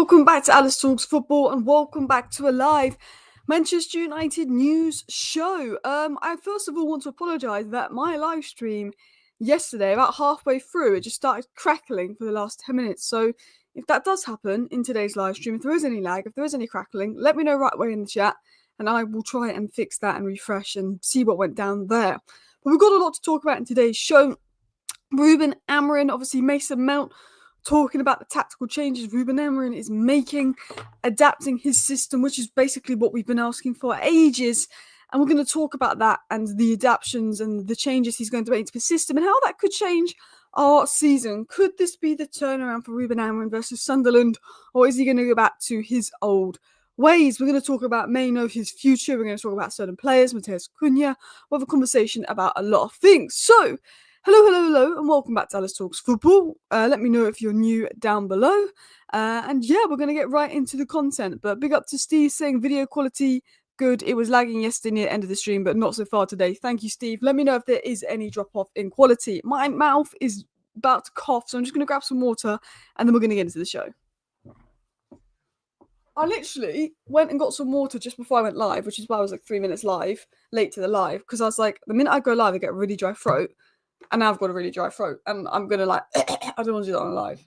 Welcome back to Alice Talks Football and welcome back to a live Manchester United news show. I first of all want to apologise that my live stream yesterday, about halfway through, it just started crackling for the last 10 minutes. So if that does happen in today's live stream, if there is any lag, if there is any crackling, let me know right away in the chat and I will try and fix that and refresh and see what went down there. But we've got a lot to talk about in today's show. Ruben Amorim, obviously Mason Mount, talking about the tactical changes Ruben Amorim is making, adapting his system, which is basically what we've been asking for ages. And we're going to talk about that and the adaptations and the changes he's going to make to the system and how that could change our season. Could this be the turnaround for Ruben Amorim versus Sunderland, or is he going to go back to his old ways? We're going to talk about Mainoo, his future. We're going to talk about certain players, Mateus Cunha. We'll have a conversation about a lot of things. So, hello, and welcome back to Alice Talks Football. Let me know if you're new down below. And yeah, we're going to get right into the content. But big up to Steve saying video quality good. It was lagging yesterday near the end of the stream, but not so far today. Thank you, Steve. Let me know if there is any drop-off in quality. My mouth is about to cough, so I'm just going to grab some water, and then we're going to get into the show. I literally went and got some water just before I went live, which is why I was like 3 minutes late to the live, because I was like, the minute I go live, I get a really dry throat. And now I've got a really dry throat. And I'm going to I don't want to do that on live.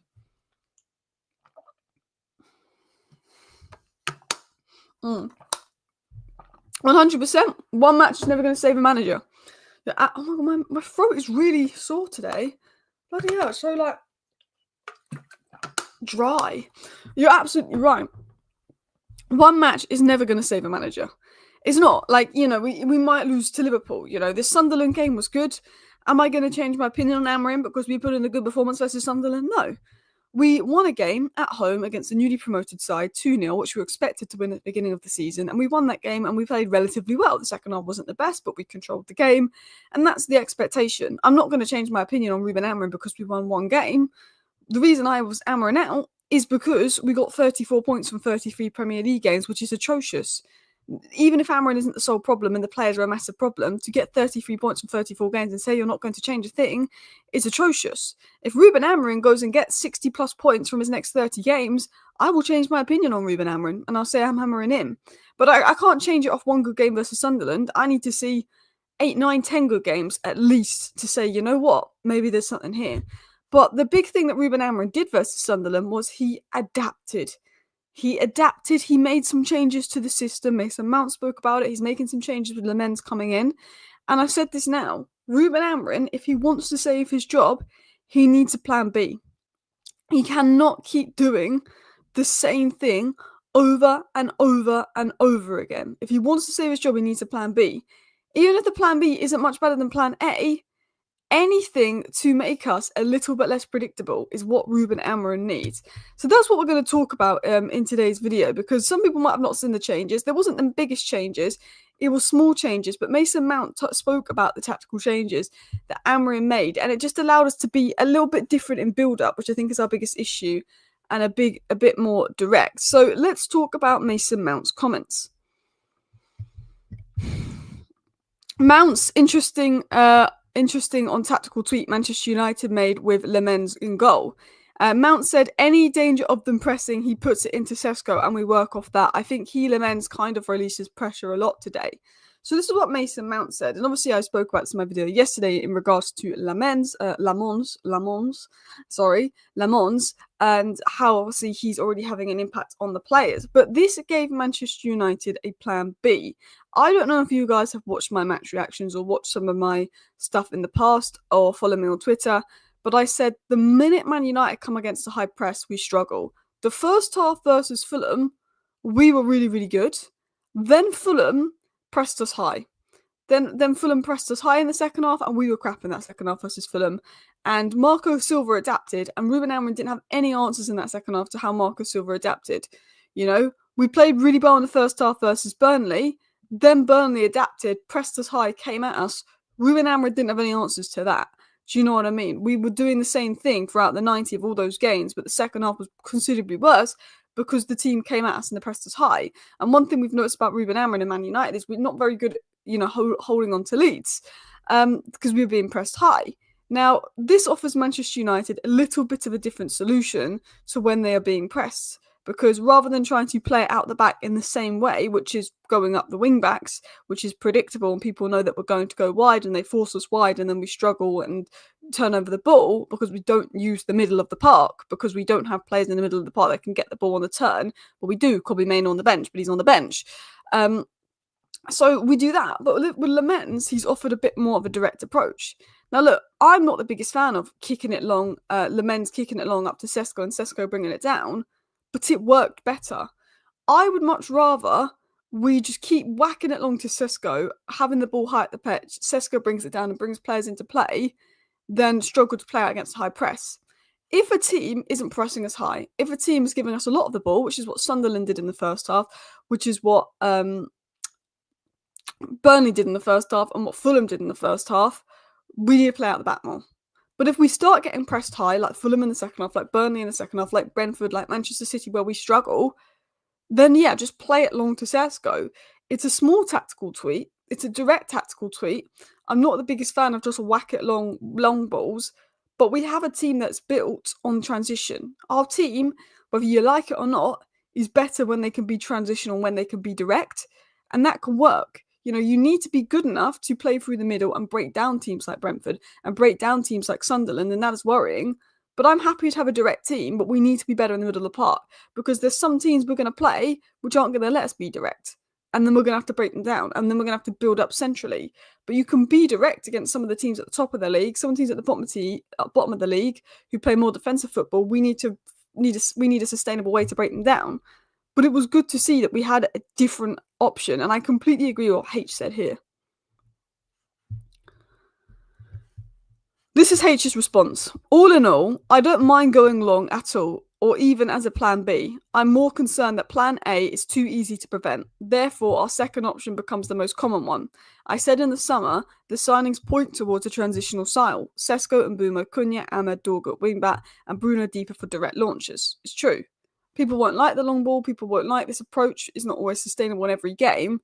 Mm. 100%. One match is never going to save a manager. Oh my God, my throat is really sore today. Bloody hell, it's so dry. You're absolutely right. One match is never going to save a manager. It's not. We might lose to Liverpool. This Sunderland game was good. Am I going to change my opinion on Amorim because we put in a good performance versus Sunderland? No. We won a game at home against the newly promoted side, 2-0, which we were expected to win at the beginning of the season. And we won that game and we played relatively well. The second half wasn't the best, but we controlled the game. And that's the expectation. I'm not going to change my opinion on Ruben Amorim because we won one game. The reason I was Amorim out is because we got 34 points from 33 Premier League games, which is atrocious. Even if Amorim isn't the sole problem and the players are a massive problem, to get 33 points from 34 games and say you're not going to change a thing is atrocious. If Ruben Amorim goes and gets 60 plus points from his next 30 games, I will change my opinion on Ruben Amorim and I'll say I'm hammering him. But I can't change it off one good game versus Sunderland. I need to see 8, 9, 10 good games at least to say, you know what, maybe there's something here. But the big thing that Ruben Amorim did versus Sunderland was he adapted. He made some changes to the system. Mason Mount spoke about it. He's making some changes with Lammens coming in. And I've said this now. Ruben Amorim, if he wants to save his job, he needs a plan B. He cannot keep doing the same thing over and over and over again. If he wants to save his job, he needs a plan B. Even if the plan B isn't much better than plan A, anything to make us a little bit less predictable is what Ruben Amorim needs. So that's what we're going to talk about in today's video, because some people might have not seen the changes. There wasn't the biggest changes. It was small changes, but Mason Mount spoke about the tactical changes that Amorim made, and it just allowed us to be a little bit different in build-up, which I think is our biggest issue, and a bit more direct. So let's talk about Mason Mount's comments. Mount's interesting on tactical tweet Manchester United made with Lammens in goal. Mount said, any danger of them pressing, he puts it into Sesko and we work off that. I think Lammens kind of releases pressure a lot today. So this is what Mason Mount said. And obviously I spoke about this in my video yesterday in regards to Lammens, and how obviously he's already having an impact on the players. But this gave Manchester United a plan B. I don't know if you guys have watched my match reactions or watched some of my stuff in the past or follow me on Twitter, but I said the minute Man United come against a high press, we struggle. The first half versus Fulham, we were really, really good. Then Fulham pressed us high. Then Fulham pressed us high in the second half, and we were crap in that second half versus Fulham. And Marco Silva adapted, and Ruben Amorim didn't have any answers in that second half to how Marco Silva adapted. We played really well in the first half versus Burnley. Then Burnley adapted, pressed us high, came at us. Ruben Amorim didn't have any answers to that. Do you know what I mean? We were doing the same thing throughout the 90 of all those games, but the second half was considerably worse because the team came at us and they pressed us high. And one thing we've noticed about Ruben Amorim and Man United is we're not very good at, holding on to leads because we were being pressed high. Now, this offers Manchester United a little bit of a different solution to when they are being pressed. because rather than trying to play it out the back in the same way, which is going up the wing backs, which is predictable and people know that we're going to go wide and they force us wide and then we struggle and turn over the ball because we don't use the middle of the park, because we don't have players in the middle of the park that can get the ball on the turn. Well, we do, Kobbie Mainoo on the bench, but he's on the bench. So we do that. But with Lammens, he's offered a bit more of a direct approach. Now, look, I'm not the biggest fan of kicking it long, Lammens kicking it long up to Sesko and Sesko bringing it down, but it worked better. I would much rather we just keep whacking it long to Sesko, having the ball high at the pitch, Sesko brings it down and brings players into play, than struggle to play out against a high press. If a team isn't pressing us high, if a team is giving us a lot of the ball, which is what Sunderland did in the first half, which is what Burnley did in the first half, and what Fulham did in the first half, we need to play out the back more. But if we start getting pressed high, like Fulham in the second half, like Burnley in the second half, like Brentford, like Manchester City, where we struggle, then yeah, just play it long to Sesko. It's a small tactical tweak. It's a direct tactical tweak. I'm not the biggest fan of just whack it long balls, but we have a team that's built on transition. Our team, whether you like it or not, is better when they can be transitional, when they can be direct, and that can work. You know, you need to be good enough to play through the middle and break down teams like Brentford and break down teams like Sunderland, and that is worrying. But I'm happy to have a direct team, but we need to be better in the middle of the park, because there's some teams we're going to play which aren't going to let us be direct. And then we're going to have to break them down, and then we're going to have to build up centrally. But you can be direct against some of the teams at the top of the league, some teams at the bottom of the league who play more defensive football. We need a sustainable way to break them down. But it was good to see that we had a different option, and I completely agree with what H said here. This is H's response. All in all, I don't mind going long at all, or even as a plan B. I'm more concerned that plan A is too easy to prevent. Therefore, our second option becomes the most common one. I said in the summer, the signings point towards a transitional style. Sesko and Mbeumo, Cunha, Ahmed, Dorgu at wingback, and Bruno deeper for direct launches. It's true. People won't like the long ball. People won't like this approach. It's not always sustainable in every game.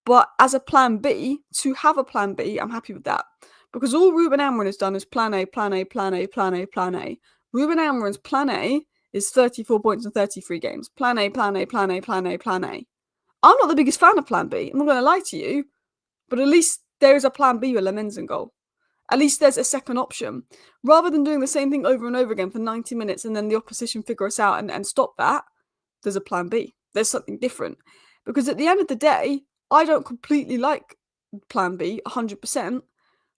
But as a plan B, to have a plan B, I'm happy with that. Because all Ruben Amorim has done is plan A, plan A, plan A, plan A, plan A. Ruben Amorim's plan A is 34 points in 33 games. Plan A, plan A, plan A, plan A, plan A. I'm not the biggest fan of plan B. I'm not going to lie to you. But at least there is a plan B with Lammens in goal. At least there's a second option. Rather than doing the same thing over and over again for 90 minutes and then the opposition figure us out and stop that, there's a plan B. There's something different. Because at the end of the day, I don't completely like plan B 100%.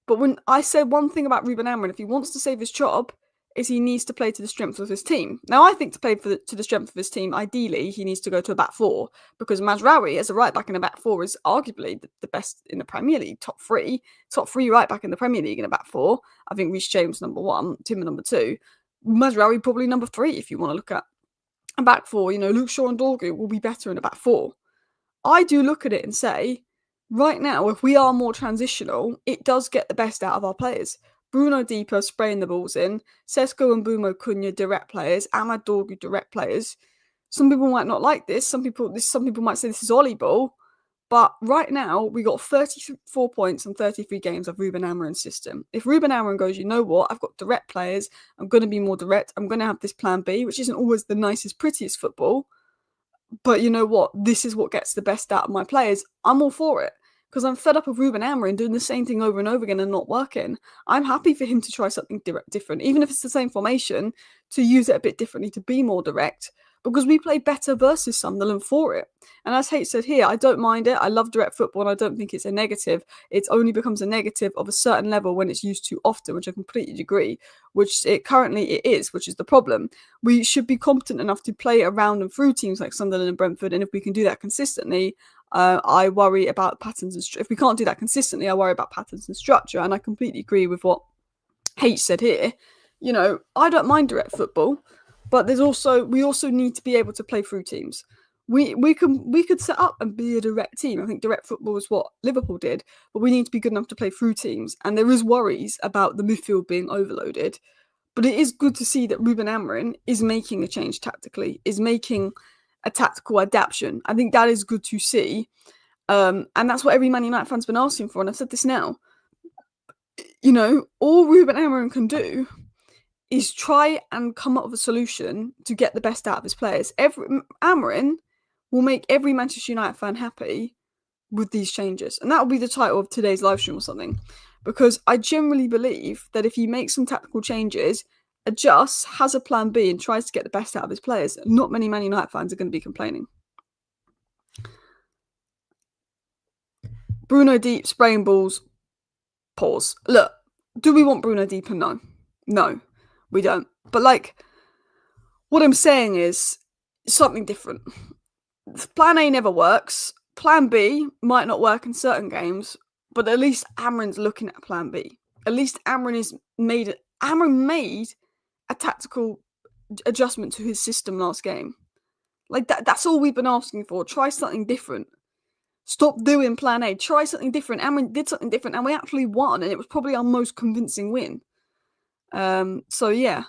But when I said one thing about Ruben Amorim, if he wants to save his job, is he needs to play to the strength of his team. Now, I think to play to the strength of his team, ideally, he needs to go to a back four, because Mazraoui, as a right back in a back four, is arguably the best in the Premier League, top three right back in the Premier League in a back four. I think Reece James number one, Timber number two, Mazraoui probably number three if you want to look at a back four. You know, Luke Shaw and Dorgu will be better in a back four. I do look at it and say, right now, if we are more transitional, it does get the best out of our players. Bruno deeper, spraying the balls in. Sesko and Mbeumo, Cunha, direct players. Ahmed, Dorgu, direct players. Some people might not like this. Some people might say this is Ollie ball. But right now, we got 34 points in 33 games of Ruben Amorim's system. If Ruben Amorim goes, you know what, I've got direct players. I'm going to be more direct. I'm going to have this plan B, which isn't always the nicest, prettiest football. But you know what? This is what gets the best out of my players. I'm all for it. Because I'm fed up of Ruben Amorim doing the same thing over and over again and not working. I'm happy for him to try something different, even if it's the same formation, to use it a bit differently, to be more direct, because we play better versus Sunderland for it. And as H said here, I don't mind it. I love direct football and I don't think it's a negative. It only becomes a negative of a certain level when it's used too often, which I completely agree, which it currently is, which is the problem. We should be competent enough to play around and through teams like Sunderland and Brentford, and if we can do that consistently, I worry about patterns and if we can't do that consistently, I worry about patterns and structure. And I completely agree with what H said here. You know, I don't mind direct football, but we also need to be able to play through teams. We could set up and be a direct team. I think direct football is what Liverpool did, but we need to be good enough to play through teams. And there is worries about the midfield being overloaded. But it is good to see that Ruben Amorim is making a change tactically, is making a tactical adaptation. I think that is good to see. And that's what every Man United fan's been asking for. And I've said this now. You know, all Ruben Amorim can do is try and come up with a solution to get the best out of his players. Amorim will make every Manchester United fan happy with these changes. And that will be the title of today's live stream or something. Because I generally believe that if he makes some tactical changes, adjusts, has a plan B, and tries to get the best out of his players, not many Man United fans are going to be complaining. Bruno deep, spraying balls, pause. Look, do we want Bruno deeper? No. No, we don't. But, like, what I'm saying is something different. Plan A never works. Plan B might not work in certain games, but at least Amorim's looking at Plan B. At least Amorim made a tactical adjustment to his system last game. Like, that's all we've been asking for. Try something different. Stop doing Plan A. Try something different. Amorim did something different, and we actually won, and it was probably our most convincing win. So, yeah.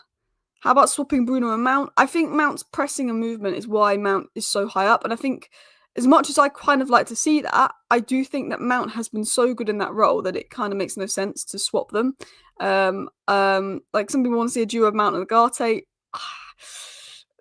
How about swapping Bruno and Mount? I think Mount's pressing and movement is why Mount is so high up. And I think as much as I kind of like to see that, I do think that Mount has been so good in that role that it kind of makes no sense to swap them. Like some people want to see a duo of Mount and Ugarte.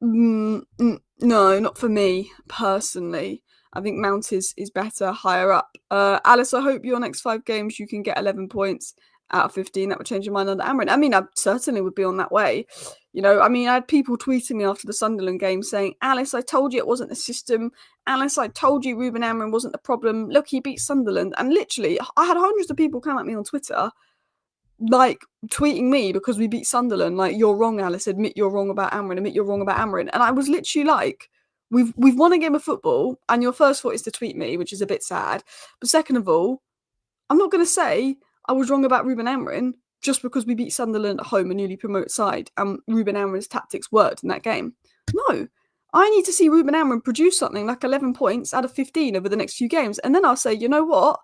No, not for me personally. I think Mount is better higher up. Alice, I hope your next 5 games you can get 11 points out of 15. That would change your mind under Amorim. I mean, I certainly would be on that way. You know, I mean, I had people tweeting me after the Sunderland game saying, Alice, I told you it wasn't the system. Alice, I told you Ruben Amorim wasn't the problem. Look, he beat Sunderland. And literally, I had hundreds of people come at me on Twitter, like, tweeting me because we beat Sunderland. Like, you're wrong, Alice. Admit you're wrong about Amorim. Admit you're wrong about Amorim. And I was literally like, we've won a game of football, and your first thought is to tweet me, which is a bit sad. But second of all, I'm not going to say I was wrong about Ruben Amorim just because we beat Sunderland at home, a newly promoted side, and Ruben Amorim's tactics worked in that game. No, I need to see Ruben Amorim produce something like 11 points out of 15 over the next few games, and then I'll say, you know what?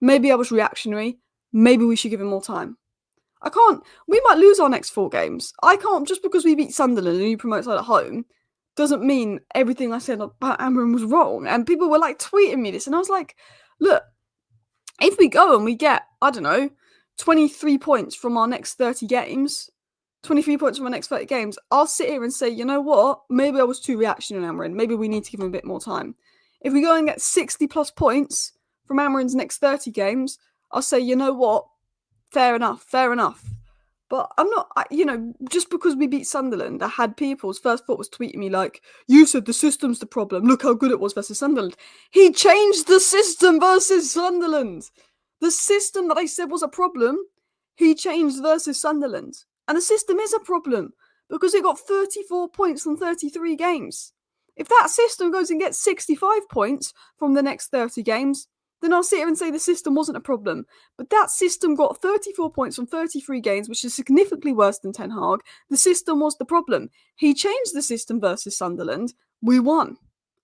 Maybe I was reactionary. Maybe we should give him more time. I can't. We might lose our next 4 games. I can't, just because we beat Sunderland, a newly promoted side at home, doesn't mean everything I said about Amorim was wrong. And people were like tweeting me this, and I was like, look, if we go and we get, I don't know, 23 points from our next 30 games, 23 points from our next 30 games, I'll sit here and say, you know what? Maybe I was too reactionary on Amorim. Maybe we need to give him a bit more time. If we go and get 60 plus points from Amorim's next 30 games, I'll say, you know what? Fair enough. But I'm not, just because we beat Sunderland, I had people's first thought was tweeting me like, you said the system's the problem. Look how good it was versus Sunderland. He changed the system versus Sunderland. The system that I said was a problem, he changed versus Sunderland. And the system is a problem because it got 34 points from 33 games. If that system goes and gets 65 points from the next 30 games, then I'll sit here and say the system wasn't a problem. But that system got 34 points from 33 games, which is significantly worse than Ten Hag. The system was the problem. He changed the system versus Sunderland. We won.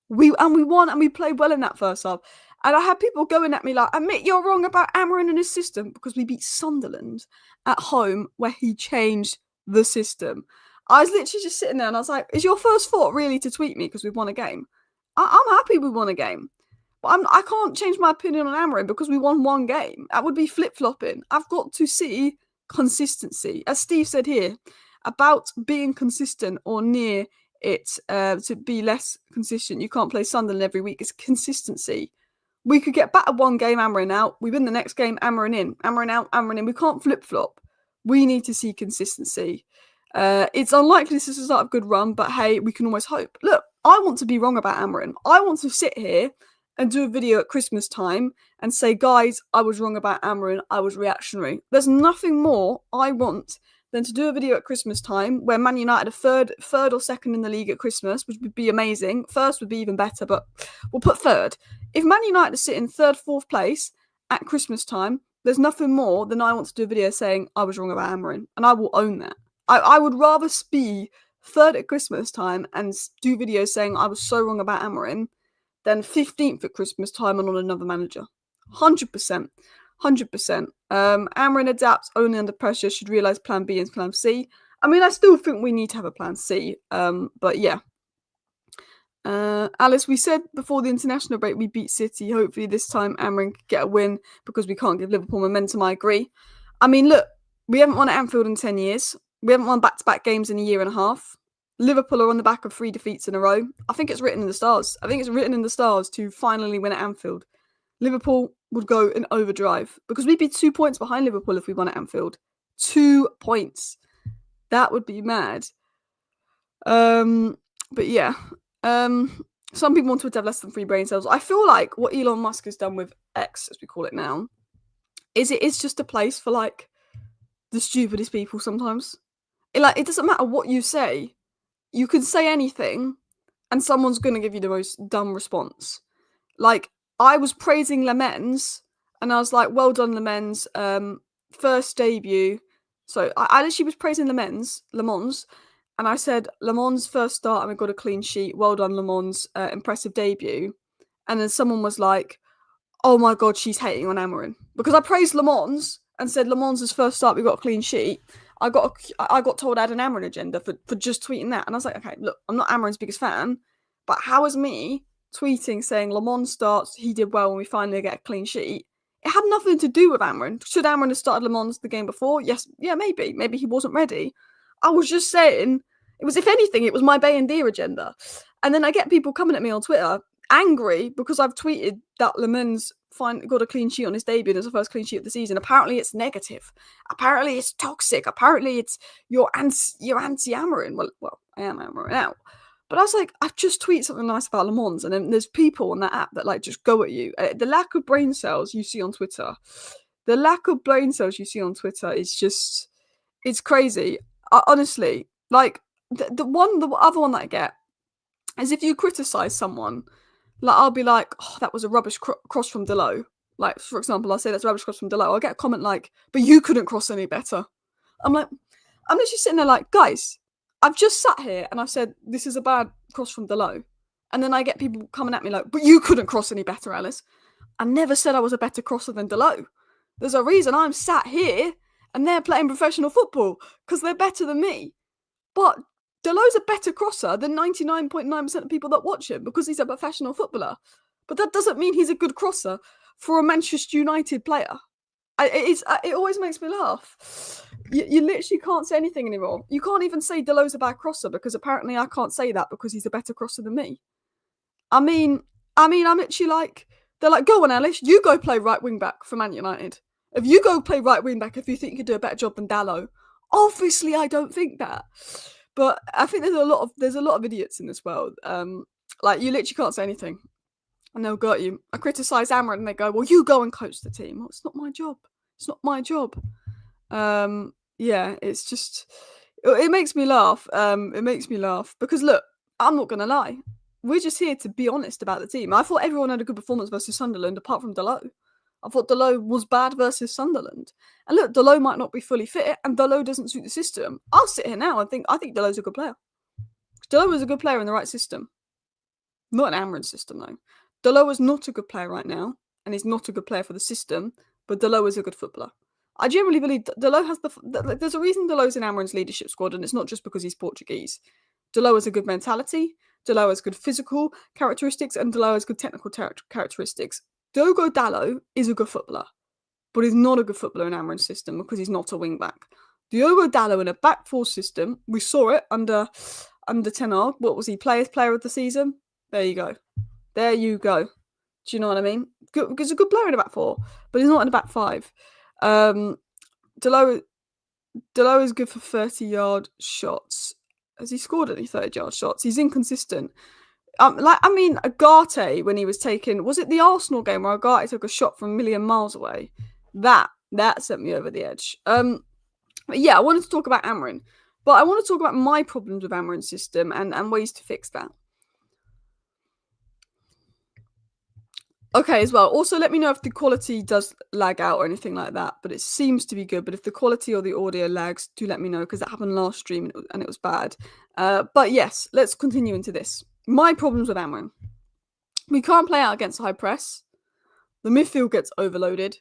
We won, and we played well in that first half. And I had people going at me like, admit you're wrong about Amorim and his system, because we beat Sunderland at home where he changed the system. I was literally just sitting there and I was like, is your first thought really to tweet me because we've won a game? I'm happy we won a game. But I can't change my opinion on Amorim because we won one game. That would be flip-flopping. I've got to see consistency. As Steve said here, about being consistent or near it, to be less consistent. You can't play Sunderland every week. It's consistency. We could get battered one game, Amorim out. We win the next game, Amorim in. Amorim out, Amorim in. We can't flip-flop. We need to see consistency. It's unlikely this is a start of a good run, but hey, we can always hope. Look, I want to be wrong about Amorim. I want to sit here and do a video at Christmas time and say, guys, I was wrong about Amorim, I was reactionary. There's nothing more I want than to do a video at Christmas time where Man United are third or second in the league at Christmas, which would be amazing. First would be even better, but we'll put third. If Man United are sitting third, fourth place at Christmas time, there's nothing more than I want to do a video saying I was wrong about Amorim, and I will own that. I would rather be third at Christmas time and do videos saying I was so wrong about Amorim than 15th at Christmas time and on another manager. 100%. 100%. Amorim adapts only under pressure, should realise plan B and plan C. I mean, I still think we need to have a plan C. But yeah. Alice, we said before the international break we beat City. Hopefully this time Amorim could get a win because we can't give Liverpool momentum. I agree. I mean, look, we haven't won at Anfield in 10 years. We haven't won back-to-back games in a year and a half. Liverpool are on the back of 3 defeats in a row. I think it's written in the stars. I think it's written in the stars to finally win at Anfield. Liverpool would go in overdrive because we'd be 2 points behind Liverpool if we won at Anfield. 2 points. That would be mad. But yeah. Some people want to have less than 3 brain cells. I feel like what Elon Musk has done with X, as we call it now, is it is just a place for like the stupidest people sometimes. It doesn't matter what you say. You can say anything and someone's going to give you the most dumb response. Like, I was praising Lammens and I was like, well done, Lammens. First debut. So I literally was praising Lammens, and I said, Lammens' first start and we got a clean sheet. Well done, Lammens. Impressive debut. And then someone was like, oh my God, she's hating on Amorim. Because I praised Lammens and said Lammens' first start, we got a clean sheet. I got told I had an Amorim agenda for just tweeting that. And I was like, okay, look, I'm not Amorim's biggest fan, but how is me tweeting saying Lammens starts, he did well when we finally get a clean sheet? It had nothing to do with Amorim. Should Amorim have started Lammens the game before? Yes, yeah, maybe. Maybe he wasn't ready. I was just saying, it was, if anything, it was my Bay and Deer agenda. And then I get people coming at me on Twitter, angry because I've tweeted that Lammens got a clean sheet on his debut. It's the first clean sheet of the season. Apparently it's negative. Apparently it's toxic. Apparently it's you're anti-Amorim. Well, I am Amorim now. But I was like, I've just tweeted something nice about Lammens, and then there's people on that app that like just go at you. The lack of brain cells you see on Twitter, is just, it's crazy. Honestly, like the other one that I get is if you criticize someone. Like, I'll be like, oh, that was a rubbish cross from Delo. Like, for example, I'll say that's a rubbish cross from Delo. I'll get a comment like, but you couldn't cross any better. I'm literally sitting there like, guys, I've just sat here and I've said, this is a bad cross from Delo. And then I get people coming at me like, but you couldn't cross any better, Alice. I never said I was a better crosser than Delo. There's a reason I'm sat here and they're playing professional football because they're better than me. But Delo's a better crosser than 99.9% of people that watch him because he's a professional footballer. But that doesn't mean he's a good crosser for a Manchester United player. It always makes me laugh. You literally can't say anything anymore. You can't even say Delo's a bad crosser because apparently I can't say that because he's a better crosser than me. I mean, I'm literally like, they're like, go on, Alice, you go play right wing back for Man United. If you go play right wing back, if you think you could do a better job than Dalot, obviously I don't think that. But I think there's a lot of idiots in this world. Like, you literally can't say anything, and they'll go at you. I criticise Amorim, and they go, "Well, you go and coach the team." Well, it's not my job. It's not my job. Yeah, it's just, it makes me laugh. It makes me laugh because look, I'm not gonna lie. We're just here to be honest about the team. I thought everyone had a good performance versus Sunderland, apart from Dalot. I thought Dalot was bad versus Sunderland. And look, Dalot might not be fully fit, and Dalot doesn't suit the system. I'll sit here now and think, I think Dalot's a good player. Dalot is a good player in the right system. Not an Amorim system, though. Dalot is not a good player right now, and he's not a good player for the system, but Dalot is a good footballer. I generally believe Dalot has there's a reason Dalot's in Amorim's leadership squad, and it's not just because he's Portuguese. Dalot has a good mentality, Dalot has good physical characteristics, and Dalot has good technical characteristics. Diogo Dalot is a good footballer, but he's not a good footballer in Amorim's system because he's not a wing-back. Diogo Dalot in a back four system, we saw it under Ten Hag. What was he? Player of the season? There you go. There you go. Do you know what I mean? Good, he's a good player in a back four, but he's not in a back five. Dalot is good for 30-yard shots. Has he scored any 30-yard shots? He's inconsistent. Agate, when he was taken, was it the Arsenal game where Agate took a shot from a million miles away? That sent me over the edge. But yeah, I wanted to talk about Amorim, but I want to talk about my problems with Amorim's system and ways to fix that. Okay, as well. Also, let me know if the quality does lag out or anything like that, but it seems to be good. But if the quality or the audio lags, do let me know, because that happened last stream and it was bad. But yes, let's continue into this. My problems with Amorim. We can't play out against high press. The midfield gets overloaded.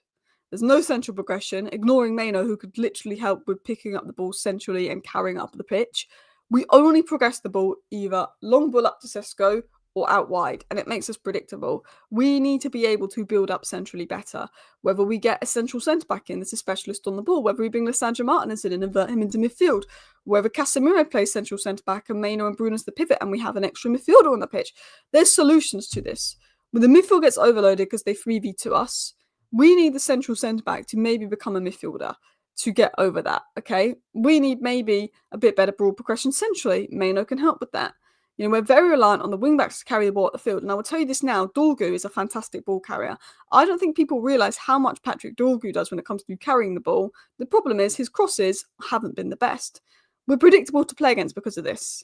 There's no central progression, ignoring Mainoo, who could literally help with picking up the ball centrally and carrying up the pitch. We only progress the ball either long ball up to Sesko or out wide, and it makes us predictable. We need to be able to build up centrally better. Whether we get a central centre-back in that's a specialist on the ball, whether we bring Lissandro Martinez in and invert him into midfield, whether Casemiro plays central centre-back and Mainoo and Bruno's the pivot and we have an extra midfielder on the pitch. There's solutions to this. When the midfield gets overloaded because they 3v2 us, we need the central centre-back to maybe become a midfielder to get over that, okay? We need maybe a bit better ball progression centrally. Mainoo can help with that. You know, we're very reliant on the wing-backs to carry the ball at the field. And I will tell you this now, Dorgu is a fantastic ball carrier. I don't think people realise how much Patrick Dorgu does when it comes to carrying the ball. The problem is his crosses haven't been the best. We're predictable to play against because of this.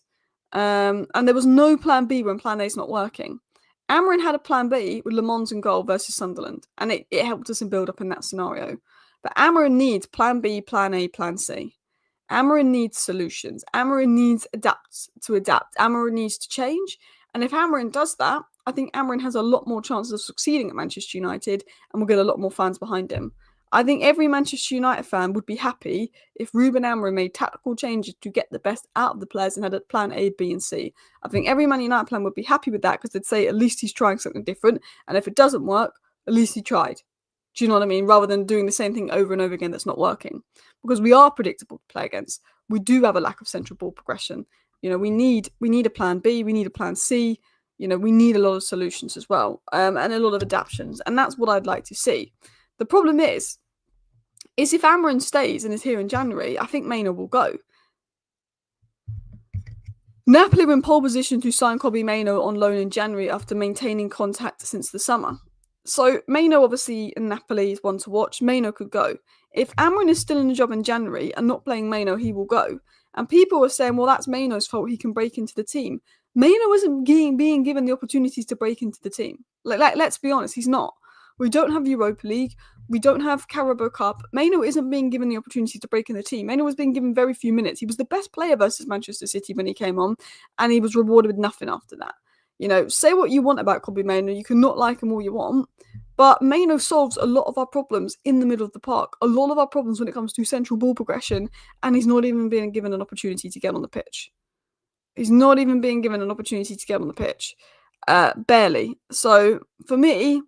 And there was no plan B when plan A is not working. Amorim had a plan B with Lammens in goal versus Sunderland, and it helped us in build-up in that scenario. But Amorim needs plan B, plan A, plan C. Amorim needs solutions. Amorim needs to adapt. Amorim needs to change. And if Amorim does that, I think Amorim has a lot more chances of succeeding at Manchester United and will get a lot more fans behind him. I think every Manchester United fan would be happy if Ruben Amorim made tactical changes to get the best out of the players and had a plan A, B, and C. I think every Man United fan would be happy with that because they'd say at least he's trying something different. And if it doesn't work, at least he tried. Do you know what I mean? Rather than doing the same thing over and over again that's not working. Because we are predictable to play against. We do have a lack of central ball progression. You know, we need a plan B, we need a plan C. You know, we need a lot of solutions as well. And a lot of adaptations. And that's what I'd like to see. The problem is if Amorim stays and is here in January, I think Mainoo will go. Napoli were in pole position to sign Kobbie Mainoo on loan in January after maintaining contact since the summer. So Mainoo obviously in Napoli is one to watch. Mainoo could go. If Amorim is still in the job in January and not playing Mainoo, he will go. And people are saying, well, that's Mainoo's fault. He can break into the team. Mainoo isn't being given the opportunities to break into the team. Let's be honest, he's not. We don't have Europa League. We don't have Carabao Cup. Mainoo isn't being given the opportunity to break in the team. Mainoo was being given very few minutes. He was the best player versus Manchester City when he came on, and he was rewarded with nothing after that. You know, say what you want about Kobbie Mainoo. You can not like him all you want, but Mainoo solves a lot of our problems in the middle of the park. A lot of our problems when it comes to central ball progression, and he's not even being given an opportunity to get on the pitch. He's not even being given an opportunity to get on the pitch. Barely. So, for me,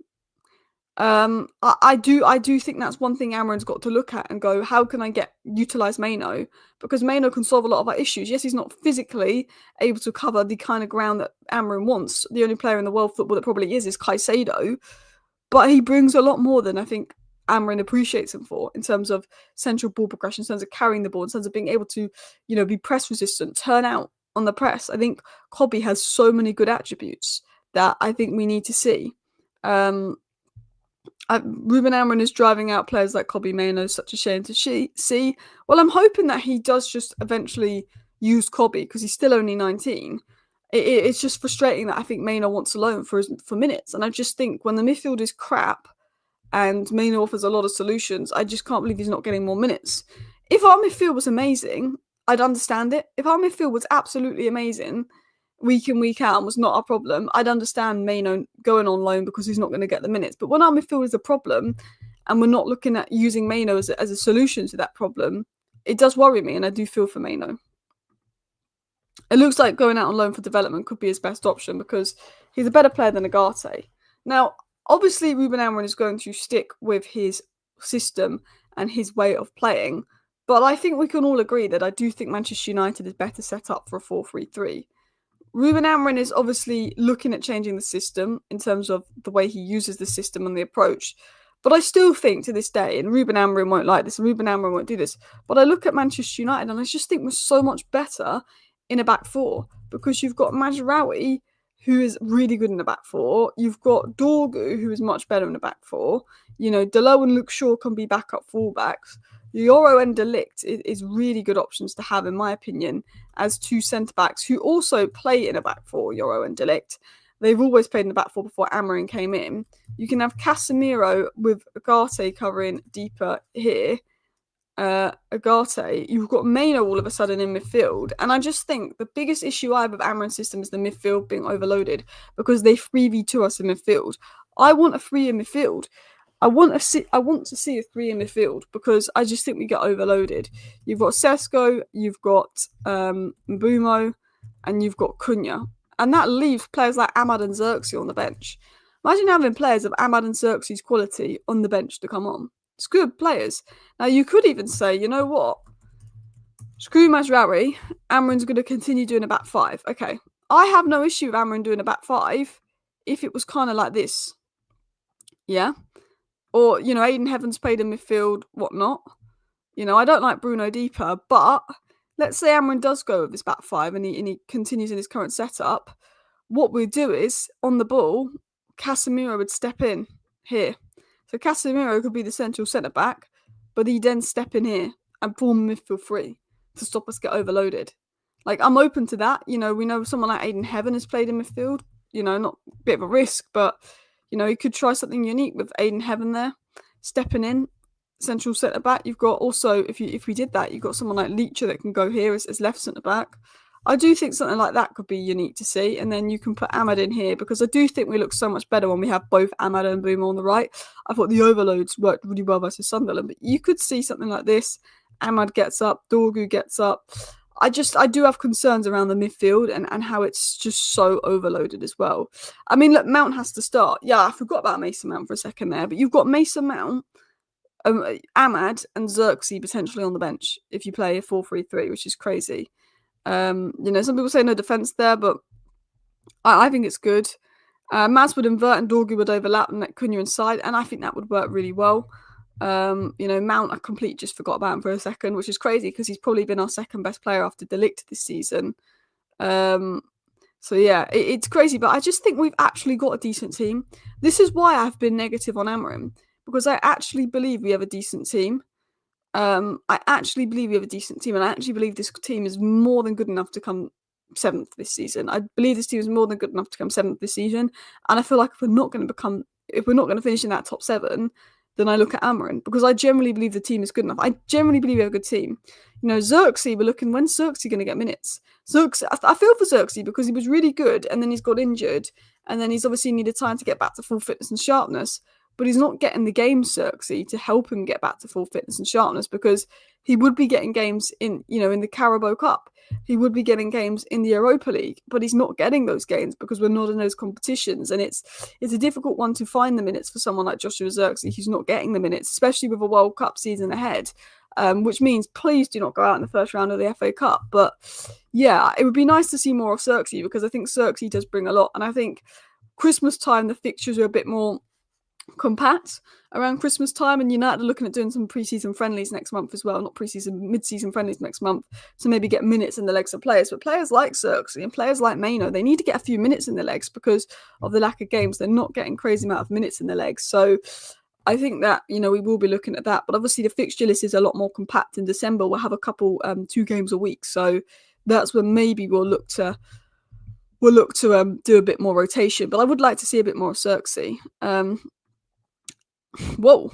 I do think that's one thing Amorim's got to look at and go, how can I utilise Mainoo? Because Mainoo can solve a lot of our issues. Yes, he's not physically able to cover the kind of ground that Amorim wants. The only player in the world football that probably is Caicedo, but he brings a lot more than I think Amorim appreciates him for in terms of central ball progression, in terms of carrying the ball, in terms of being able to, you know, be press resistant, turn out on the press. I think Kobbie has so many good attributes that I think we need to see. Ruben Amorim is driving out players like Kobbie Mainoo. Such a shame to see. Well, I'm hoping that he does just eventually use Kobbie because he's still only 19. It's just frustrating that I think Mainoo wants a loan for minutes. And I just think when the midfield is crap and Mainoo offers a lot of solutions, I just can't believe he's not getting more minutes. If our midfield was amazing, I'd understand it. If our midfield was absolutely amazing, week in, week out, was not a problem, I'd understand Mainoo going on loan because he's not going to get the minutes. But when our midfield is a problem and we're not looking at using Mainoo as a solution to that problem, it does worry me, and I do feel for Mainoo. It looks like going out on loan for development could be his best option because he's a better player than Agate. Now, obviously, Ruben Amorim is going to stick with his system and his way of playing, but I think we can all agree that I do think Manchester United is better set up for a 4-3-3. Ruben Amorim is obviously looking at changing the system in terms of the way he uses the system and the approach. But I still think to this day, and Ruben Amorim won't like this, and Ruben Amorim won't do this, but I look at Manchester United and I just think we're so much better in a back four because you've got Mazraoui, who is really good in the back four. You've got Dorgu, who is much better in the back four. You know, Delo and Luke Shaw can be backup fullbacks. Yoro and De Ligt is really good options to have, in my opinion, as two centre-backs who also play in a back four, Yoro and De Ligt. They've always played in the back four before Amorim came in. You can have Casemiro with Agate covering deeper here. Agate, you've got Mainoo all of a sudden in midfield. And I just think the biggest issue I have with Amorim's system is the midfield being overloaded because they 3v2 us in midfield. I want a 3 in midfield. I want to see a 3 in midfield because I just think we get overloaded. You've got Sesko, you've got Mbumo, and you've got Cunha. And that leaves players like Ahmad and Xerxes on the bench. Imagine having players of Ahmad and Xerxes' quality on the bench to come on. It's good players. Now, you could even say, you know what? Screw Mazraoui. Amorim's going to continue doing a back five. Okay. I have no issue with Amorim doing a back five if it was kind of like this. Yeah? Or, you know, Aiden Heavens played in midfield, whatnot. You know, I don't like Bruno deeper, but let's say Amorim does go with this back five and he continues in his current setup. What we'd do is, on the ball, Casemiro would step in here. So Casemiro could be the central centre-back, but he'd then step in here and form midfield three to stop us get overloaded. Like, I'm open to that. You know, we know someone like Aiden Heaven has played in midfield. You know, not a bit of a risk, but, you know, you could try something unique with Aiden Heaven there, stepping in, central centre-back. You've got also, if we did that, you've got someone like Leacher that can go here as left centre-back. I do think something like that could be unique to see, and then you can put Ahmad in here, because I do think we look so much better when we have both Ahmad and Boomer on the right. I thought the overloads worked really well versus Sunderland, but you could see something like this. Ahmad gets up, Dorgu gets up. I do have concerns around the midfield and how it's just so overloaded as well. I mean, look, Mount has to start. Yeah, I forgot about Mason Mount for a second there, but you've got Mason Mount, Ahmad and Xerxes potentially on the bench if you play a 4-3-3, which is crazy. You know, some people say no defence there, but I think it's good. Maz would invert and Dorgu would overlap and let Cunha inside, and I think that would work really well. You know, Mount, I completely just forgot about him for a second, which is crazy because he's probably been our second best player after De Ligt this season. So yeah, it's crazy, but I just think we've actually got a decent team. This is why I've been negative on Amorim, because I actually believe we have a decent team. I actually believe we have a decent team, and I actually believe this team is more than good enough to come 7th this season. I believe this team is more than good enough to come 7th this season, and I feel like if we're not going to finish in that top 7, then I look at Amorim, because I generally believe the team is good enough. I generally believe we have a good team. You know, Xerxes, we're looking, when's Xerxes going to get minutes? Xerxes, I feel for Xerxes because he was really good, and then he's got injured, and then he's obviously needed time to get back to full fitness and sharpness. But he's not getting the games, Xerxes, to help him get back to full fitness and sharpness, because he would be getting games in the Carabao Cup. He would be getting games in the Europa League, but he's not getting those games because we're not in those competitions. And it's a difficult one to find the minutes for someone like Joshua Xerxes who's not getting the minutes, especially with a World Cup season ahead, which means please do not go out in the first round of the FA Cup. But yeah, it would be nice to see more of Xerxes, because I think Xerxes does bring a lot. And I think Christmas time, the fixtures are a bit more compact around Christmas time, and United are looking at doing some pre-season friendlies next month as well, not pre-season, mid-season friendlies next month, to maybe get minutes in the legs of players. But players like Xerxes and players like Mainoo, they need to get a few minutes in the legs because of the lack of games. They're not getting crazy amount of minutes in the legs. So I think that, you know, we will be looking at that. But obviously the fixture list is a lot more compact in December. We'll have a couple 2 games a week, so that's when maybe we'll look to do a bit more rotation. But I would like to see a bit more of Xerxes. Whoa.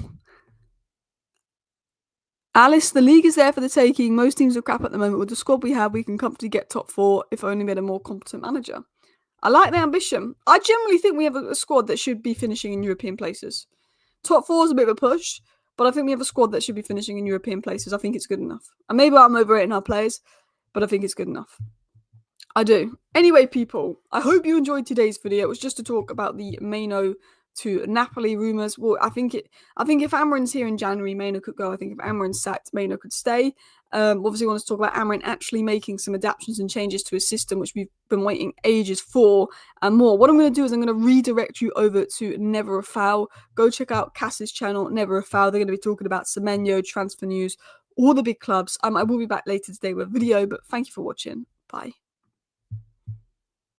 Alice, the league is there for the taking. Most teams are crap at the moment. With the squad we have, we can comfortably get top 4 if only we had a more competent manager. I like the ambition. I generally think we have a squad that should be finishing in European places. Top 4 is a bit of a push, but I think we have a squad that should be finishing in European places. I think it's good enough. And maybe I'm overrating our players, but I think it's good enough. I do. Anyway, people, I hope you enjoyed today's video. It was just to talk about the Mainoo to Napoli rumours. Well, I think if Amorim's here in January, Mainoo could go. I think if Amorim's sacked, Mainoo could stay. Obviously, we want to talk about Amorim actually making some adaptations and changes to his system, which we've been waiting ages for, and more. What I'm going to do is I'm going to redirect you over to Never a Foul. Go check out Cass's channel, Never a Foul. They're going to be talking about Semenyo, transfer news, all the big clubs. I will be back later today with a video, but thank you for watching. Bye.